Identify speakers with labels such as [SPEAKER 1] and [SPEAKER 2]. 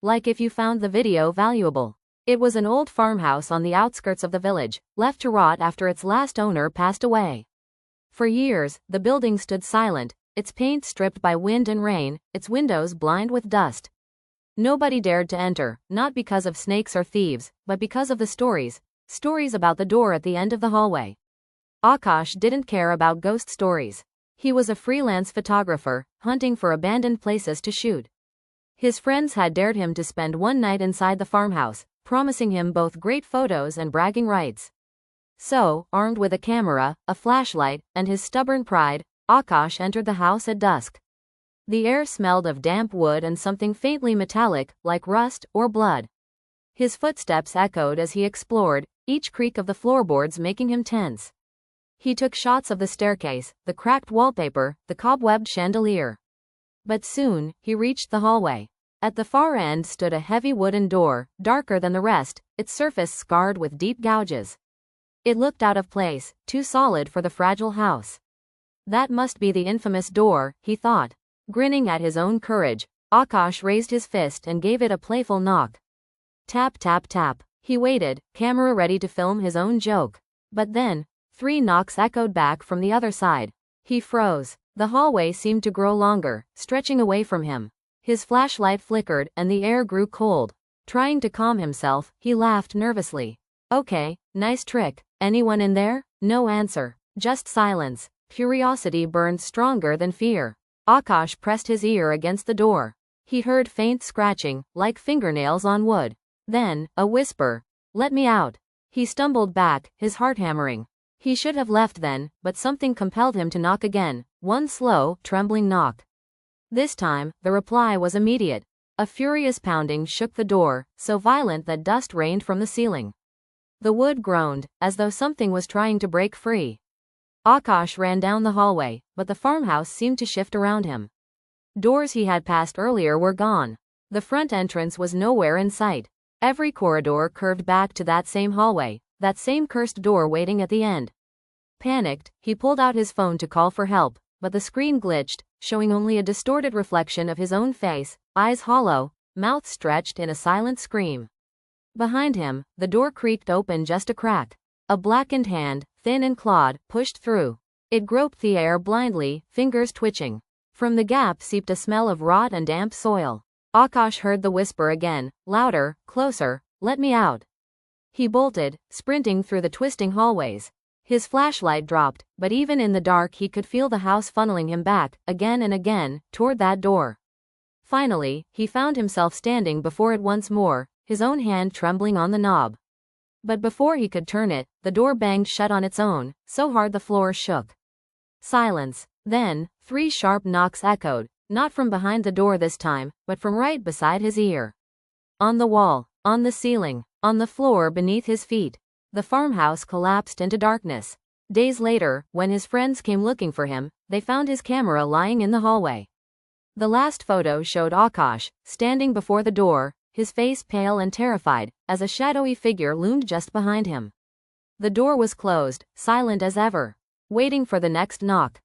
[SPEAKER 1] like if you found the video valuable. It was an old farmhouse on the outskirts of the village, left to rot after its last owner passed away. For years, the building stood silent, its paint stripped by wind and rain, its windows blind with dust. Nobody dared to enter, not because of snakes or thieves, but because of the stories about the door at the end of the hallway. Aakash didn't care about ghost stories. He was a freelance photographer, hunting for abandoned places to shoot. His friends had dared him to spend one night inside the farmhouse, promising him both great photos and bragging rights. So, armed with a camera, a flashlight, and his stubborn pride, Aakash entered the house at dusk. The air smelled of damp wood and something faintly metallic, like rust or blood. His footsteps echoed as he explored, each creak of the floorboards making him tense. He took shots of the staircase, the cracked wallpaper, the cobwebbed chandelier. But soon, he reached the hallway. At the far end stood a heavy wooden door, darker than the rest, its surface scarred with deep gouges. It looked out of place, too solid for the fragile house. That must be the infamous door, he thought. Grinning at his own courage, Aakash raised his fist and gave it a playful knock. Tap tap tap. He waited, camera ready to film his own joke. But then, 3 knocks echoed back from the other side. He froze. The hallway seemed to grow longer, stretching away from him. His flashlight flickered, and the air grew cold. Trying to calm himself, he laughed nervously. Okay, nice trick. Anyone in there? No answer. Just silence. Curiosity burned stronger than fear. Aakash pressed his ear against the door. He heard faint scratching, like fingernails on wood. Then, a whisper. Let me out. He stumbled back, his heart hammering. He should have left then, but something compelled him to knock again, one slow, trembling knock. This time, the reply was immediate. A furious pounding shook the door, so violent that dust rained from the ceiling. The wood groaned, as though something was trying to break free. Aakash ran down the hallway, but the farmhouse seemed to shift around him. Doors he had passed earlier were gone. The front entrance was nowhere in sight. Every corridor curved back to that same hallway, that same cursed door waiting at the end. Panicked, he pulled out his phone to call for help, but the screen glitched, showing only a distorted reflection of his own face, eyes hollow, mouth stretched in a silent scream. Behind him, the door creaked open just a crack. A blackened hand, thin and clawed, pushed through. It groped the air blindly, fingers twitching. From the gap seeped a smell of rot and damp soil. Aakash heard the whisper again, louder, closer, let me out. He bolted, sprinting through the twisting hallways. His flashlight dropped, but even in the dark he could feel the house funneling him back, again and again, toward that door. Finally, he found himself standing before it once more, his own hand trembling on the knob. But before he could turn it, the door banged shut on its own, so hard the floor shook. Silence. Then, 3 sharp knocks echoed, not from behind the door this time, but from right beside his ear. On the wall, on the ceiling, on the floor beneath his feet. The farmhouse collapsed into darkness. Days later, when his friends came looking for him, they found his camera lying in the hallway. The last photo showed Aakash, standing before the door, his face pale and terrified, as a shadowy figure loomed just behind him. The door was closed, silent as ever, waiting for the next knock.